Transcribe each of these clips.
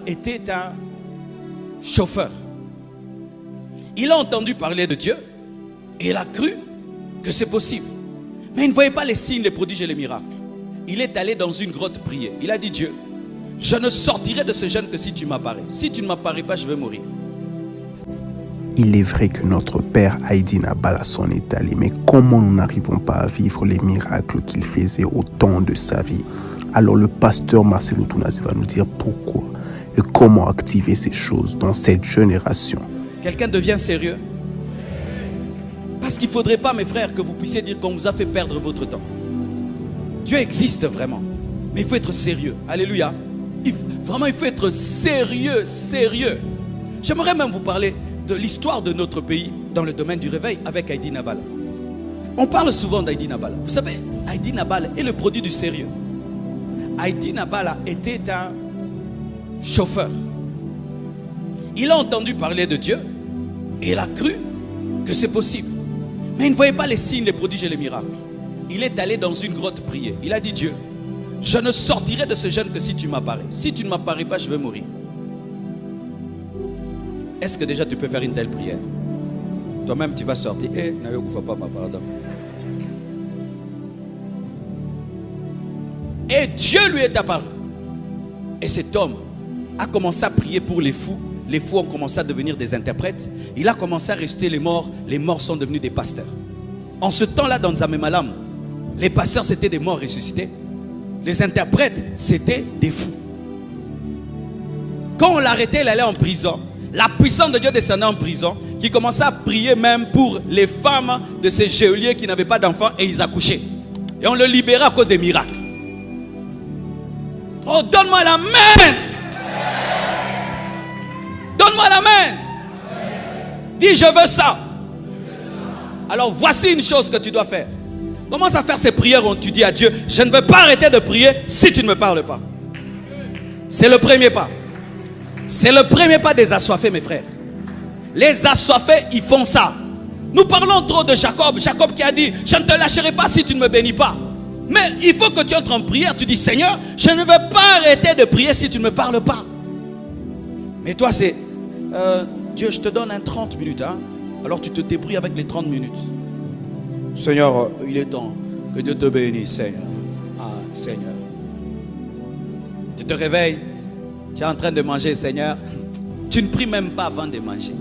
était un chauffeur. Il a entendu parler de Dieu et il a cru que c'est possible. Mais il ne voyait pas les signes, les prodiges et les miracles. Il est allé dans une grotte prier. Il a dit: Dieu, je ne sortirai de ce jeûne que si tu m'apparais. Si tu ne m'apparais pas, je vais mourir. Il est vrai que notre père Aïdine Abala s'en est allé, mais comment nous n'arrivons pas à vivre les miracles qu'il faisait au temps de sa vie? Alors le pasteur Marcelo Tounazi va nous dire pourquoi et comment activer ces choses dans cette génération. Quelqu'un devient sérieux? Parce qu'il ne faudrait pas, mes frères, que vous puissiez dire qu'on vous a fait perdre votre temps. Dieu existe vraiment, mais il faut être sérieux. Alléluia. Vraiment, il faut être sérieux, sérieux. J'aimerais même vous parler de l'histoire de notre pays dans le domaine du réveil avec Aïdine Abala. On parle souvent d'Aïdine Abala. Vous savez, Aïdine Abala est le produit du sérieux. Aïdine Abala était un chauffeur. Il a entendu parler de Dieu et il a cru que c'est possible. Mais il ne voyait pas les signes, les prodiges et les miracles. Il est allé dans une grotte prier. Il a dit: Dieu, je ne sortirai de ce jeûne que si tu m'apparais. Si tu ne m'apparais pas, je vais mourir. Est-ce que déjà tu peux faire une telle prière? Toi-même tu vas sortir. Et Dieu lui est apparu. Et cet homme a commencé à prier pour les fous. Les fous ont commencé à devenir des interprètes. Il a commencé à ressusciter les morts. Les morts sont devenus des pasteurs. En ce temps-là, dans Nzamemalam, les pasteurs c'était des morts ressuscités. Les interprètes c'était des fous. Quand on l'arrêtait, il allait en prison. La puissance de Dieu descendait en prison, qui commençait à prier même pour les femmes de ces geôliers qui n'avaient pas d'enfants et ils accouchaient. Et on le libérait à cause des miracles. Oh, donne-moi la main! Donne-moi la main! Dis: je veux ça. Alors voici une chose que tu dois faire. Commence à faire ces prières où tu dis à Dieu: je ne veux pas arrêter de prier si tu ne me parles pas. C'est le premier pas. C'est le premier pas des assoiffés, mes frères. Les assoiffés, ils font ça. Nous parlons trop de Jacob. Jacob qui a dit: je ne te lâcherai pas si tu ne me bénis pas. Mais il faut que tu entres en prière. Tu dis: Seigneur, je ne veux pas arrêter de prier si tu ne me parles pas. Mais toi, c'est Dieu, je te donne un 30 minutes. Hein? Alors tu te débrouilles avec les 30 minutes. Seigneur, il est temps que Dieu te bénisse, Seigneur. Ah, Seigneur. Tu te réveilles. Tu es en train de manger, Seigneur. Tu ne pries même pas avant de manger.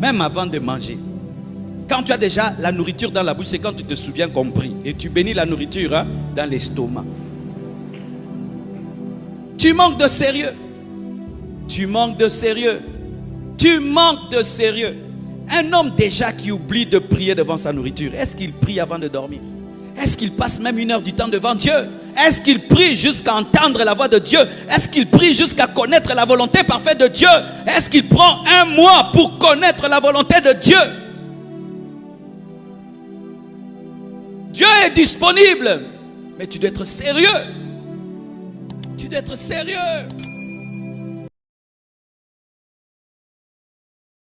Même avant de manger. Quand tu as déjà la nourriture dans la bouche, c'est quand tu te souviens qu'on prie. Et tu bénis la nourriture dans l'estomac. Tu manques de sérieux. Tu manques de sérieux. Tu manques de sérieux. Un homme déjà qui oublie de prier devant sa nourriture, est-ce qu'il prie avant de dormir? Est-ce qu'il passe même 1 heure du temps devant Dieu? Est-ce qu'il prie jusqu'à entendre la voix de Dieu? Est-ce qu'il prie jusqu'à connaître la volonté parfaite de Dieu? Est-ce qu'il prend 1 mois pour connaître la volonté de Dieu? Dieu est disponible, mais tu dois être sérieux. Tu dois être sérieux.